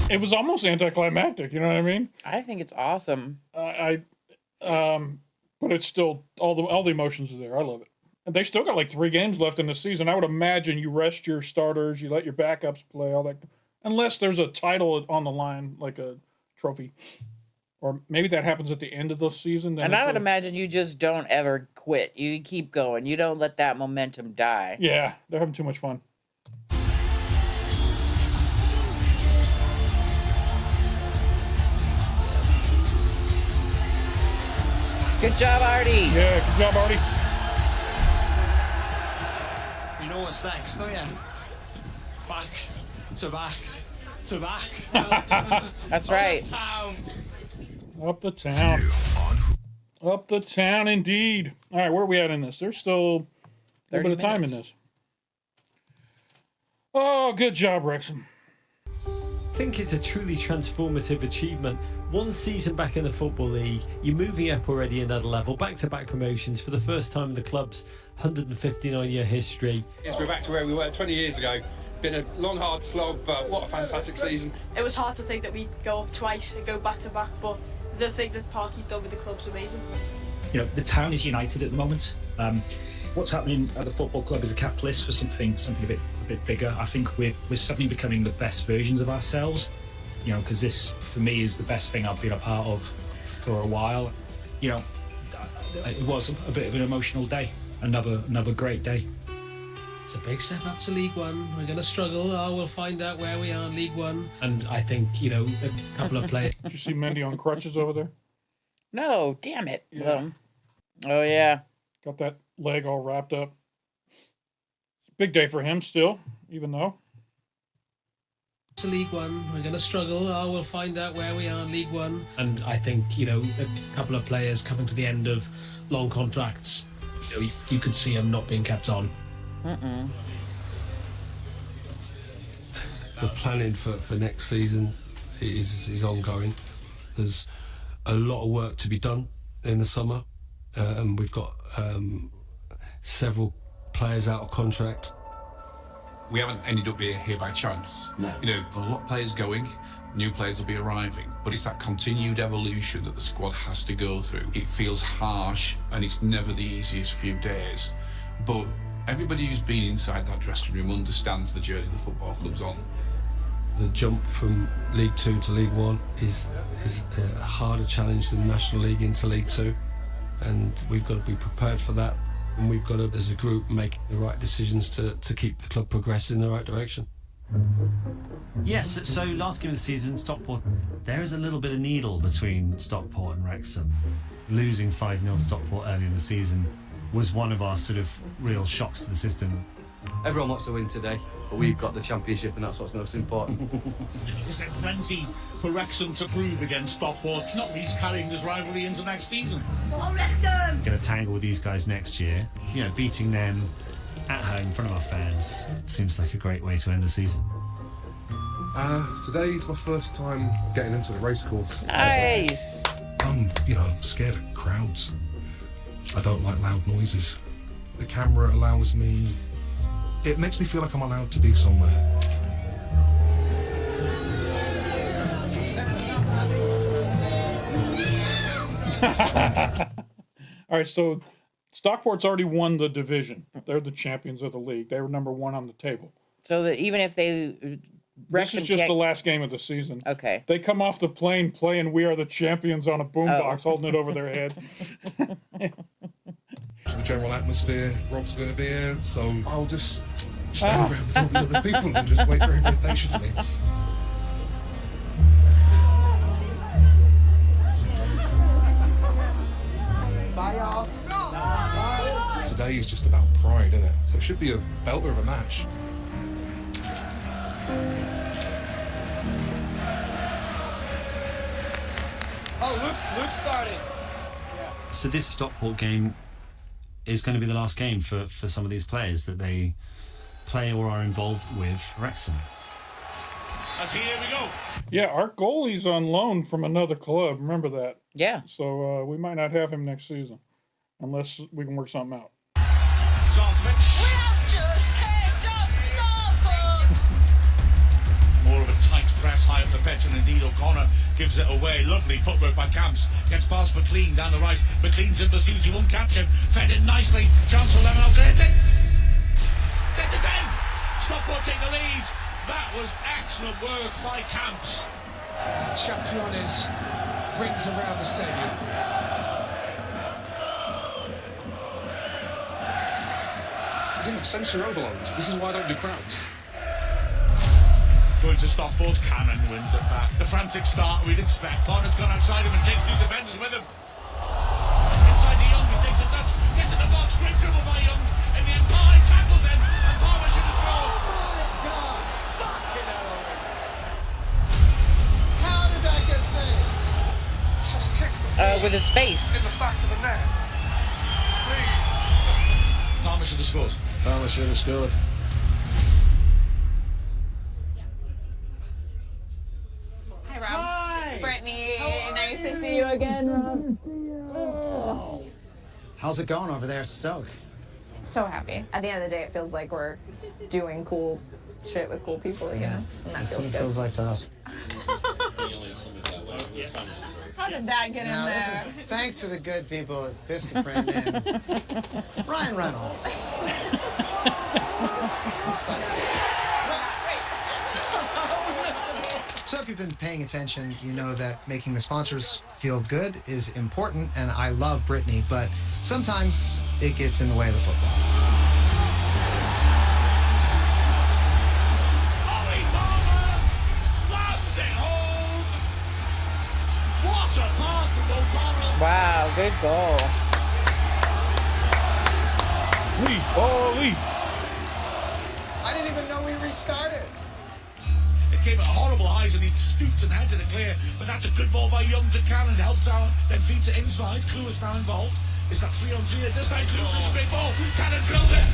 It was almost anticlimactic, you know what I mean? I think it's awesome. But it's still all the emotions are there. I love it. And they still got like 3 games left in the season. I would imagine you rest your starters, you let your backups play, all that, unless there's a title on the line, like a trophy, or maybe that happens at the end of the season. And I would imagine you just don't ever quit. You keep going. You don't let that momentum die. Yeah, they're having too much fun. Good job, Artie. Yeah, good job, Artie. You know what's next, don't you? Back to back to back. That's right. Up the town. Up the town, indeed. All right, where are we at in this? There's still a little bit of time in this. Oh, good job, Wrexham. I think it's a truly transformative achievement. 1 season back in the Football League, you're moving up already another level, back-to-back promotions for the first time in the club's 159-year history. We're back to where we were 20 years ago. Been a long, hard slog, but what a fantastic season. It was hard to think that we'd go up twice and go back-to-back, but the thing that Parky's done with the club's amazing. The town is united at the moment. What's happening at the football club is a catalyst for something a bit bigger. I think we're suddenly becoming the best versions of ourselves. Because this, for me, is the best thing I've been a part of for a while. You know, it was a bit of an emotional day. Another great day. It's a big step up to League One. We're going to struggle. Oh, we'll find out where we are in League One. And I think, you know, a couple of players. Did you see Mendy on crutches over there? No, damn it. Yeah. Oh, yeah. Got that leg all wrapped up. It's a big day for him still, even though. To League One. We're going to struggle. Oh, we'll find out where we are in League One. And I think, you know, a couple of players coming to the end of long contracts, you know, you could see them not being kept on. The planning for next season is ongoing. There's a lot of work to be done in the summer. We've got several players out of contract. We haven't ended up here by chance. No. You know, a lot of players going, new players will be arriving, but it's that continued evolution that the squad has to go through. It feels harsh and it's never the easiest few days, but everybody who's been inside that dressing room understands the journey the football club's on. The jump from League 2 to League 1 is a harder challenge than National League into League 2, and we've got to be prepared for that, and we've got to, as a group, make the right decisions to keep the club progressing in the right direction. Yes, so last game of the season, Stockport, there is a little bit of needle between Stockport and Wrexham. Losing 5-0 to Stockport early in the season was one of our sort of real shocks to the system. Everyone wants to win today, but we've got the championship and that's what's most important. Is there plenty for Wrexham to prove against Stockport, not least carrying this rivalry into next season? Oh, Wrexham! Going to tangle with these guys next year. You know, beating them at home in front of our fans seems like a great way to end the season. Today is my first time getting into the racecourse. Nice. I'm, scared of crowds. I don't like loud noises. The camera allows me... It makes me feel like I'm allowed to be somewhere. All right, so Stockport's already won the division. They're the champions of the league. They were number 1 on the table. So that even if they... This is just the last game of the season. Okay. They come off the plane playing "We Are the Champions" on a boombox, holding it over their heads. The general atmosphere, Rob's going to be here, so I'll just stand around with all the other people and just wait very, very patiently. Bye, y'all. Today is just about pride, isn't it? So it should be a belter of a match. Oh, Luke's starting. So this Stockport game is going to be the last game for some of these players that they play or are involved with Wrexham. As here we go. Yeah, our goalie's on loan from another club. Remember that. Yeah. So we might not have him next season unless we can work something out. More of a tight press high up the pitch, and indeed O'Connor gives it away. Lovely footwork by Camps. Gets past McLean down the right. McLean's in pursuit. He won't catch him. Fed in nicely. Chance for Lemon to hit it. 10-10. Stockport take the lead. That was excellent work by Camps. Championes rings around the stadium. Sensor overload. This is why I don't do crowds. Going to Stockport, Cannon wins it back. The frantic start we'd expect. Horner's gone outside him and takes 2 defenders with him. Inside to Young, he takes a touch, gets in the box, great dribble by Young. In the end, Parley tackles him, and Palmer should have scored. How did that get saved? Just kick the ball With his face. in the back of the net. Please. Palmer should have scored. Palmer should have scored. Hi, Rob. Hi. Brittany. Nice to see you again, Rob. How's it going over there at Stoke? So happy. At the end of the day, it feels like we're doing cool shit with cool people, you know? And that That's what it feels feels like to us. How did that get Now, in this there? is thanks to the good people at Vistaprint and Ryan Reynolds. It's fine. So if you've been paying attention, you know that making the sponsors feel good is important, and I love Brittany, but sometimes it gets in the way of the football. Wow, good goal. I didn't even know we restarted. It came at horrible highs and he stooped and headed it clear, but that's a good ball by Young to Cannon, helped out, then feeds it inside. Clue is now involved. It's that 3-on-3 this time. Clue is a big ball. Cannon drills it.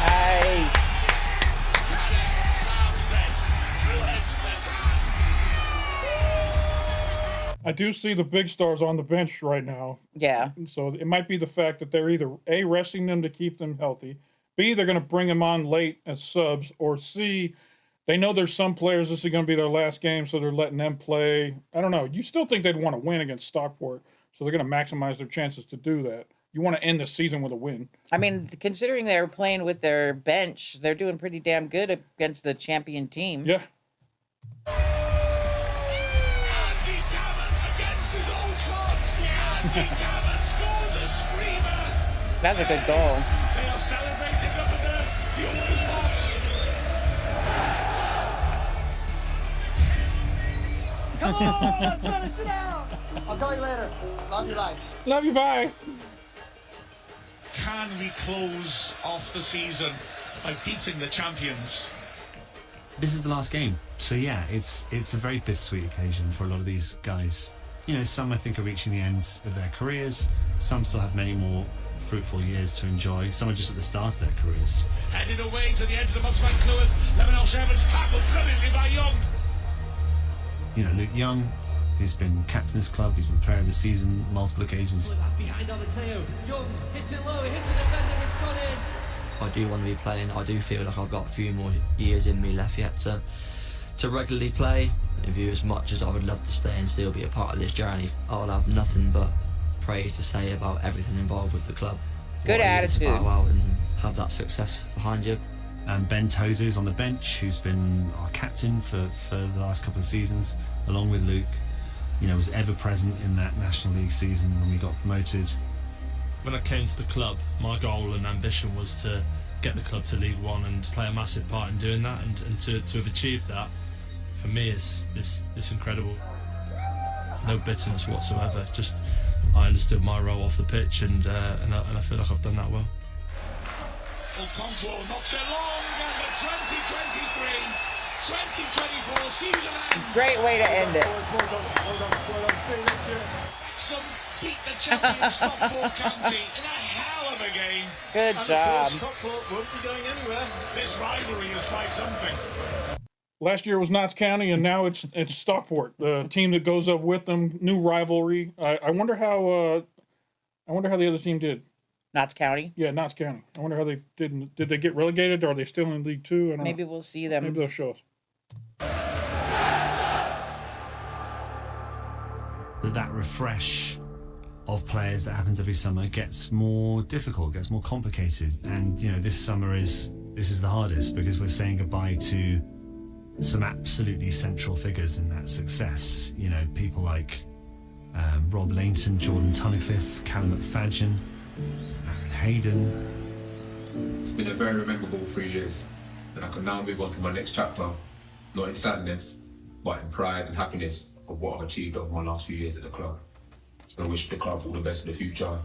Nice. I do see the big stars on the bench right now. Yeah. So it might be the fact that they're either A, resting them to keep them healthy, B, they're going to bring them on late as subs, or C, they know there's some players this is going to be their last game, so they're letting them play. I don't know. You still think they'd want to win against Stockport, so they're going to maximize their chances to do that. You want to end the season with a win. I mean, considering they're playing with their bench, they're doing pretty damn good against the champion team. Yeah. That's a good goal. They are celebrating up in the owners' box. Come on, let's finish it out. I'll call you later. Love you, bye. Love you, bye. Can we close off the season by beating the champions? This is the last game, so yeah, it's a very bittersweet occasion for a lot of these guys. You know, some I think are reaching the end of their careers. Some still have many more fruitful years to enjoy. Some are just at the start of their careers. Headed away to the edge of the box by Clewett. Lebanon Evans tackled brilliantly by Young. You know, Luke Young, who's been captain of this club, he's been player of the season multiple occasions. Behind Amateo. Young hits it low, it hits the defender, it's gone in. I do want to be playing. I do feel like I've got a few more years in me left yet to regularly play. In view, as much as I would love to stay and still be a part of this journey, I'll have nothing but praise to say about everything involved with the club. Good attitude. To bow out and have that success behind you. And Ben Tozer is on the bench, who's been our captain for the last couple of seasons, along with Luke. You know, was ever present in that National League season when we got promoted. When I came to the club, my goal and ambition was to get the club to League One and play a massive part in doing that, and to have achieved that, for me, it's incredible. No bitterness whatsoever. Just I understood my role off the pitch, and I feel like I've done that well. Okonkwo knocks it long, and the 2023-2024 season ends. Great way to end it. Wrexham beat the champion Stockport County in a hell of a game. Good And job. of course, Stockport won't be going anywhere. This rivalry is quite something. Last year was Notts County, and now it's Stockport, the team that goes up with them. New rivalry. I wonder how the other team did. Notts County? Yeah, Notts County. I wonder how they did. Did they get relegated, or are they still in League Two? I don't Maybe know. we'll see them. Maybe they'll show us. That refresh of players that happens every summer gets more difficult, gets more complicated. And, you know, this summer this is the hardest because we're saying goodbye to some absolutely central figures in that success. You know, people like Rob Lainton, Jordan Tunnicliffe, Callum McFadden, Aaron Hayden. It's been a very memorable 3 years, and I can now move on to my next chapter, not in sadness, but in pride and happiness of what I've achieved over my last few years at the club. I wish the club all the best for the future.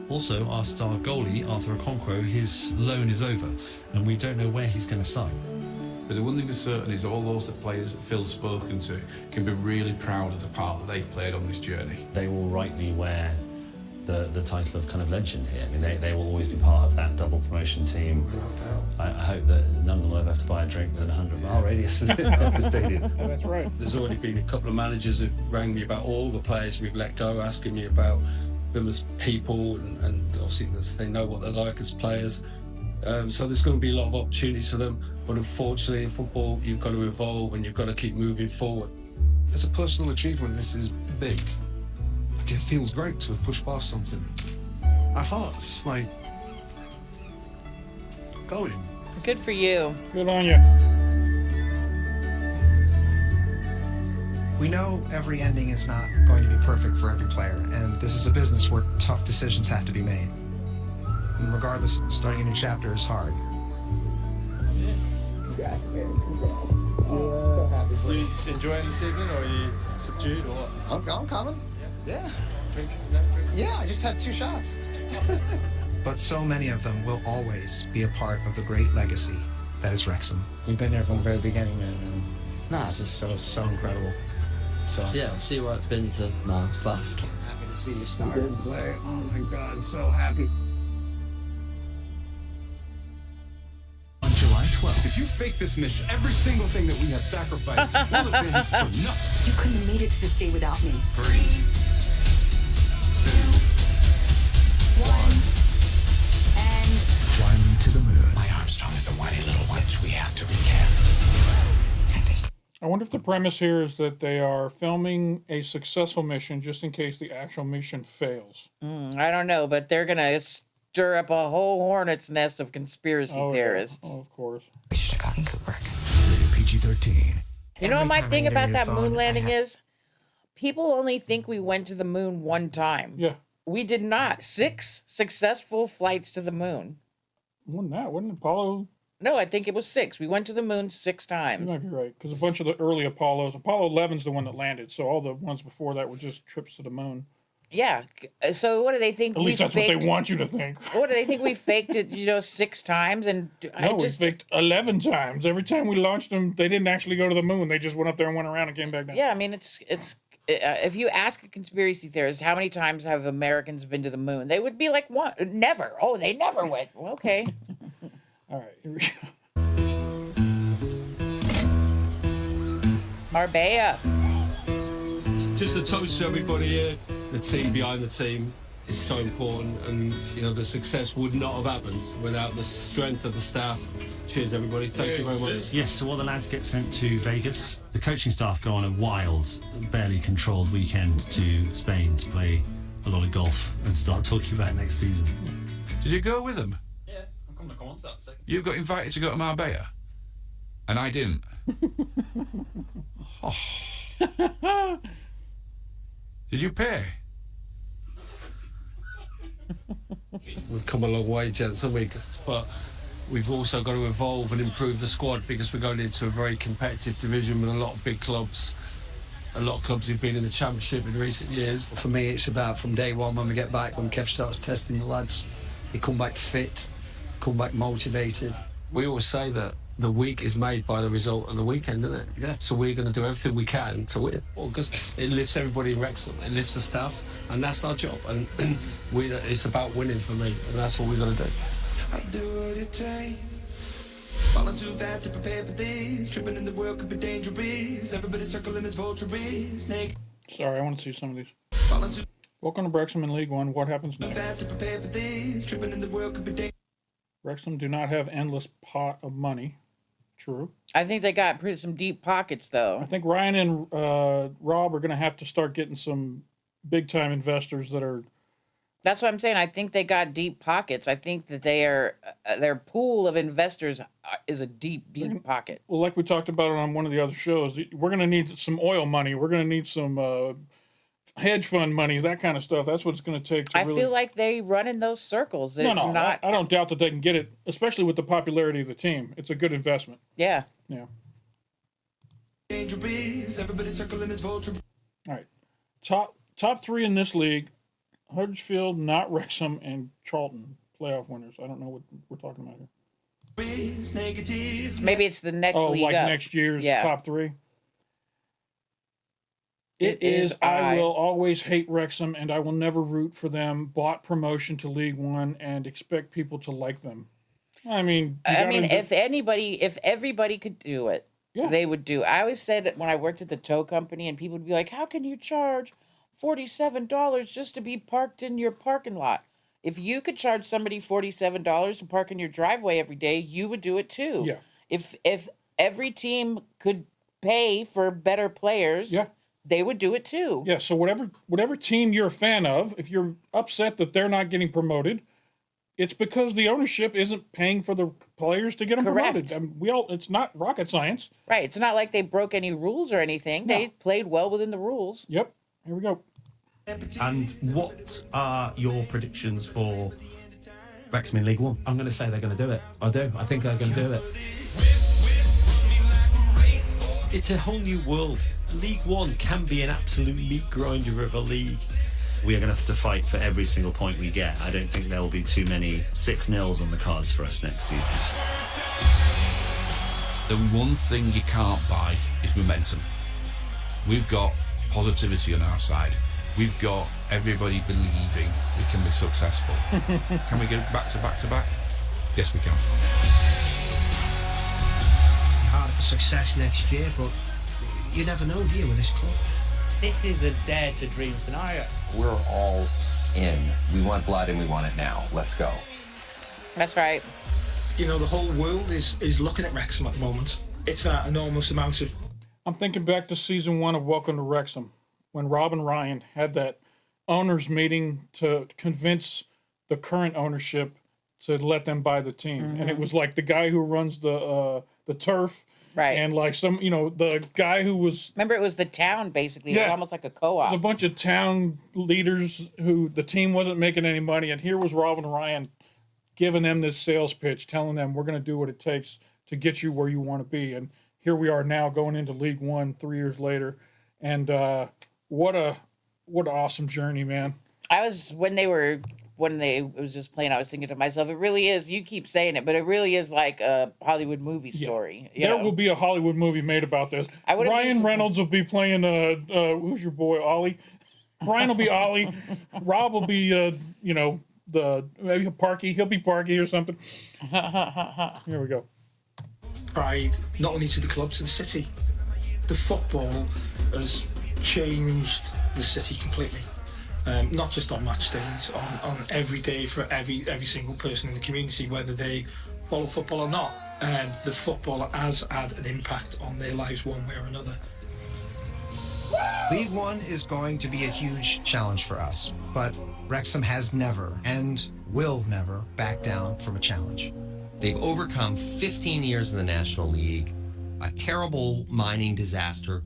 Also, our star goalie, Arthur Okonkwo, his loan is over, and we don't know where he's going to sign. But the one thing that's certain is all those players that Phil's spoken to can be really proud of the part that they've played on this journey. They will rightly wear the title of kind of legend here. I mean, they will always be part of that double promotion team. I hope that none of them will ever have to buy a drink within a 100-mile radius of the stadium. Yeah, that's right. There's already been a couple of managers who rang me about all the players we've let go, asking me about them as people, and obviously they know what they're like as players. So there's going to be a lot of opportunities for them, but unfortunately in football you've got to evolve and you've got to keep moving forward. As a personal achievement, this is big. Like, it feels great to have pushed past something. our hearts, like, going. Good for you. Good on you. We know every ending is not going to be perfect for every player, and this is a business where tough decisions have to be made. And regardless, starting a new chapter is hard. Are you enjoying this evening, or are you subdued, or what? I'm coming. Yeah. Drink? No drink? Yeah, I just had 2 shots. But so many of them will always be a part of the great legacy that is Wrexham. You've been there from the very beginning, man. And it's just so incredible. So Yeah, I'll see where it's been to now. It's class. happy to see you start and play. Oh my God, I'm so happy. On July 12th, if you fake this mission, every single thing that we have sacrificed will have been for nothing. You couldn't have made it to this day without me. 3, 2, 1. And Fly me to the moon. My Armstrong is a whiny little wench we have to recast. I wonder if the premise here is that they are filming a successful mission just in case the actual mission fails. I don't know, but they're gonna stir up a whole hornet's nest of conspiracy theorists. Yeah. Oh, of course. We should have gotten Kubrick. Rated PG-13. You know what my time I thing enter about your that phone, moon I landing is? People only think we went to the moon one time. Yeah. We did not. 6 successful flights to the moon. Wasn't that? Wasn't Apollo? No, I think it was 6. We went to the moon 6 You times. might be right, because a bunch of the early Apollos, Apollo 11's the one that landed, so all the ones before that were just trips to the moon. Yeah. So what do they think? At least that's what they want you to think. What do they think? We faked it, 6 times, and No, we faked 11 times. Every time we launched them, they didn't actually go to the moon. They just went up there and went around and came back down. Yeah, I mean, it's if you ask a conspiracy theorist how many times have Americans been to the moon, they would be like, "One, never." Oh, they never went. Well, okay. All right, here we go. Marbella. Just a toast to everybody here. The team behind the team is so important, and the success would not have happened without the strength of the staff. Cheers, everybody. Thank you very much. Yes, so while the lads get sent to Vegas, the coaching staff go on a wild, barely controlled weekend to Spain to play a lot of golf and start talking about next season. Did you go with them? Yeah, I'm coming to come on to that in a second. You got invited to go to Marbella, and I didn't. Oh. Did you pay? We've come a long way, gents, haven't we? But we've also got to evolve and improve the squad because we're going into a very competitive division with a lot of big clubs. A lot of clubs who've been in the Championship in recent years. For me, it's about from day one when we get back, when Kev starts testing the lads, they come back fit, come back motivated. We always say that the week is made by the result of the weekend, isn't it? Yeah. So we're going to do everything we can to win. Because it lifts everybody in Wrexham, it lifts the staff, and that's our job. And it's about winning for me, and that's what we're going to do. I do what it takes. Falling too fast to prepare for this. Tripping in the world could be dangerous. Everybody circling as vultures. Snake. Sorry, I want to see some of these. Falling too Welcome to Wrexham in League One. What happens next? fast to prepare for this. Tripping in the world could be dangerous. Wrexham do not have endless pot of money. True. I think they got some deep pockets, though. I think Ryan and Rob are going to have to start getting some big-time investors that are... That's what I'm saying. I think they got deep pockets. I think that their pool of investors is a deep pocket. Well, like we talked about on one of the other shows, we're going to need some oil money. We're going to need some hedge fund money, that kind of stuff. That's what it's going to take. I feel like they run in those circles. It's not. I don't doubt that they can get it, especially with the popularity of the team. It's a good investment. Yeah. Yeah. Dangerous. Everybody circling as vultures. All right. Top 3 in this league: Huddersfield, not Wrexham, and Charlton, playoff winners. I don't know what we're talking about here. Maybe it's the next league like up. next year's Yeah. top 3. It is I will always hate Wrexham, and I will never root for them. Bought promotion to League One and expect people to like them. I mean, if everybody could do it, they would do. I always said when I worked at the tow company, and people would be like, "How can you charge $47 just to be parked in your parking lot?" If you could charge somebody $47 to park in your driveway every day, you would do it too. Yeah. If every team could pay for better players, they would do it too. Yeah, so whatever team you're a fan of, if you're upset that they're not getting promoted, it's because the ownership isn't paying for the players to get them promoted. I mean, it's not rocket science. Right. It's not like they broke any rules or anything. No. They played well within the rules. Yep. Here we go. And what are your predictions for Wrexham in League One? I'm going to say they're going to do it. I do. I think they're going to do it. It's a whole new world. League One can be an absolute meat grinder of a league. We are going to have to fight for every single point we get. I don't think there will be too many 6-0s on the cards for us next season. The one thing you can't buy is momentum. We've got positivity on our side. We've got everybody believing we can be successful. Can we go back to back to back? Yes, we can. Harder for success next year, but you never know, do you, with this club? This is a dare to dream scenario. We're all in. We want blood and we want it now. Let's go. That's right. You know, the whole world is looking at Wrexham at the moment. It's that enormous amount of... I'm thinking back to season 1 of Welcome to Wrexham, when Rob and Ryan had that owners meeting to convince the current ownership to let them buy the team. Mm-hmm. And it was like the guy who runs the turf. Right. And like the guy who was... Remember, it was the town, basically. Yeah. It was almost like a co-op. It was a bunch of town leaders who the team wasn't making any money. And here was Rob and Ryan giving them this sales pitch, telling them we're going to do what it takes to get you where you want to be. And here we are now going into League One 3 years later. And what an awesome journey, man. When they was just playing, I was thinking to myself, it really is, you keep saying it, but it really is like a Hollywood movie story. Yeah. There will be a Hollywood movie made about this. Ryan Reynolds will be playing, who's your boy, Ollie? Ryan will be Ollie. Rob will be, maybe Parky. He'll be Parky or something. Here we go. Pride, not only to the club, to the city. The football has changed the city completely. Not just on match days, on every day for every single person in the community, whether they follow football or not. And the football has had an impact on their lives one way or another. League One is going to be a huge challenge for us, but Wrexham has never and will never back down from a challenge. They've overcome 15 years in the National League, a terrible mining disaster,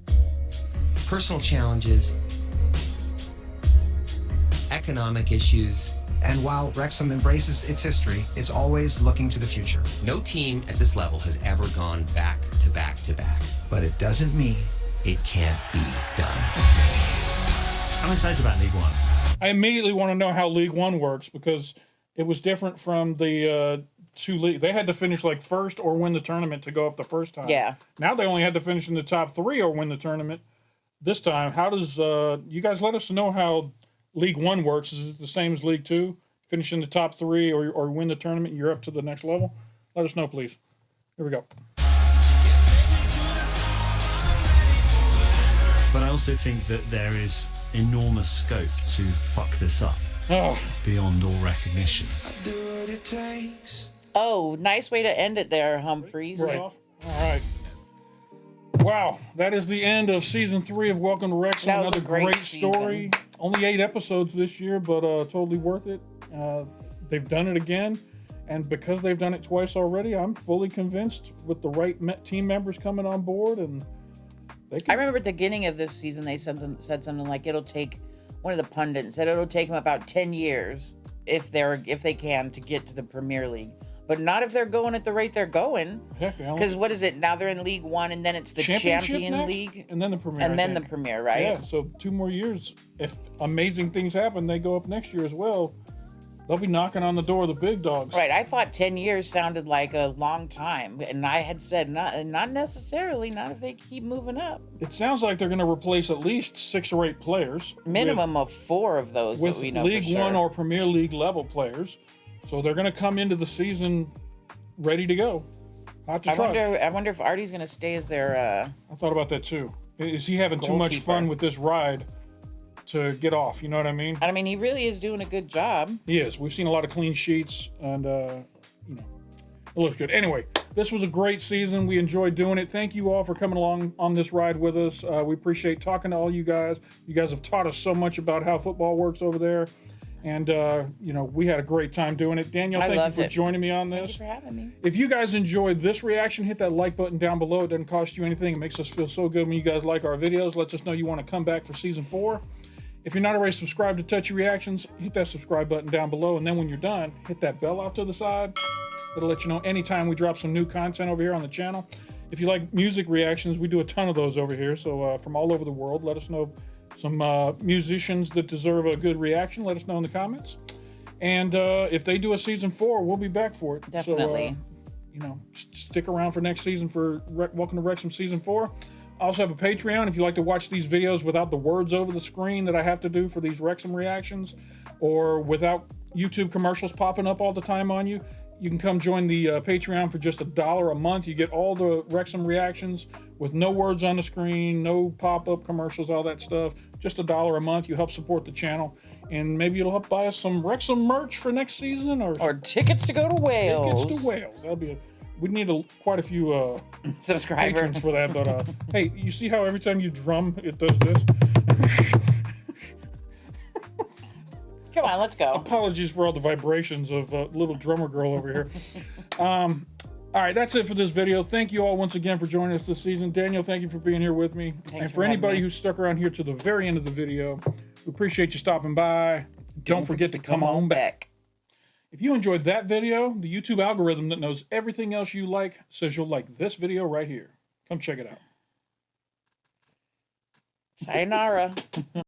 personal challenges, economic issues. And while Wrexham embraces its history, it's always looking to the future. No team at this level has ever gone back to back to back. But it doesn't mean it can't be done. I'm excited about League One. I immediately want to know how League One works because it was different from the two leagues. They had to finish like first or win the tournament to go up the first time. Yeah. Now they only had to finish in the top 3 or win the tournament. This time, how does you guys let us know how League One works? Is it the same as League Two? Finish in the top 3 or win the tournament, you're up to the next level? Let us know, please. Here we go. But I also think that there is enormous scope to fuck this up beyond all recognition. Oh, nice way to end it there, Humphreys. Right. All right. Wow, that is the end of season 3 of Welcome to Wrexham. That was Another a great story. Only 8 episodes this year, but totally worth it. They've done it again, and because they've done it twice already, I'm fully convinced with the right team members coming on board, and they can... I remember at the beginning of this season, they said something like it'll take, one of the pundits said it'll take them about 10 years if they can to get to the Premier League. But not if they're going at the rate they're going. Because what is it? Now they're in League One, and then it's the Champion League. And then the Premier. And then the Premier, right? Yeah, so 2 more years. If amazing things happen, they go up next year as well. They'll be knocking on the door of the big dogs. Right. I thought 10 years sounded like a long time. And I had said, not necessarily, not if they keep moving up. It sounds like they're going to replace at least 6 or 8 players. Minimum of 4 of those with that we know League for sure. One or Premier League level players. So they're going to come into the season ready to go. I wonder if Artie's going to stay as their... I thought about that too. Is he having too much fun with this ride to get off? You know what I mean? I mean, he really is doing a good job. He is. We've seen a lot of clean sheets, and it looks good. Anyway, This was a great season. We enjoyed doing it. Thank you all for coming along on this ride with us. We appreciate talking to all you guys. You guys have taught us so much about how football works over there. And, we had a great time doing it. Daniel, thank you for joining me on this. Thank you for having me. If you guys enjoyed this reaction, hit that like button down below. It doesn't cost you anything. It makes us feel so good when you guys like our videos. Lets us know you want to come back for season 4. If you're not already subscribed to Touchy Reactions, hit that subscribe button down below. And then when you're done, hit that bell off to the side. It'll let you know anytime we drop some new content over here on the channel. If you like music reactions, we do a ton of those over here. So from all over the world, let us know some musicians that deserve a good reaction. Let us know in the comments. And if they do a season 4, we'll be back for it. Definitely. So, stick around for next season for Welcome to Wrexham season 4. I also have a Patreon if you like to watch these videos without the words over the screen that I have to do for these Wrexham reactions, or without YouTube commercials popping up all the time on you. You can come join the Patreon for just $1 a month. You get all the Wrexham reactions with no words on the screen, no pop-up commercials, all that stuff. Just $1 a month. You help support the channel. And maybe it'll help buy us some Wrexham merch for next season. Or tickets to go to Wales. Tickets to Wales. That'll be we need quite a few subscribers patrons for that. But hey, you see how every time you drum, it does this? Come on, let's go. Apologies for all the vibrations of little drummer girl over here. All right, that's it for this video. Thank you all once again for joining us this season. Daniel, thank you for being here with me. Thanks and for anybody who stuck around here to the very end of the video, we appreciate you stopping by. Don't forget to come on back. If you enjoyed that video, the YouTube algorithm that knows everything else you like says you'll like this video right here. Come check it out. Sayonara.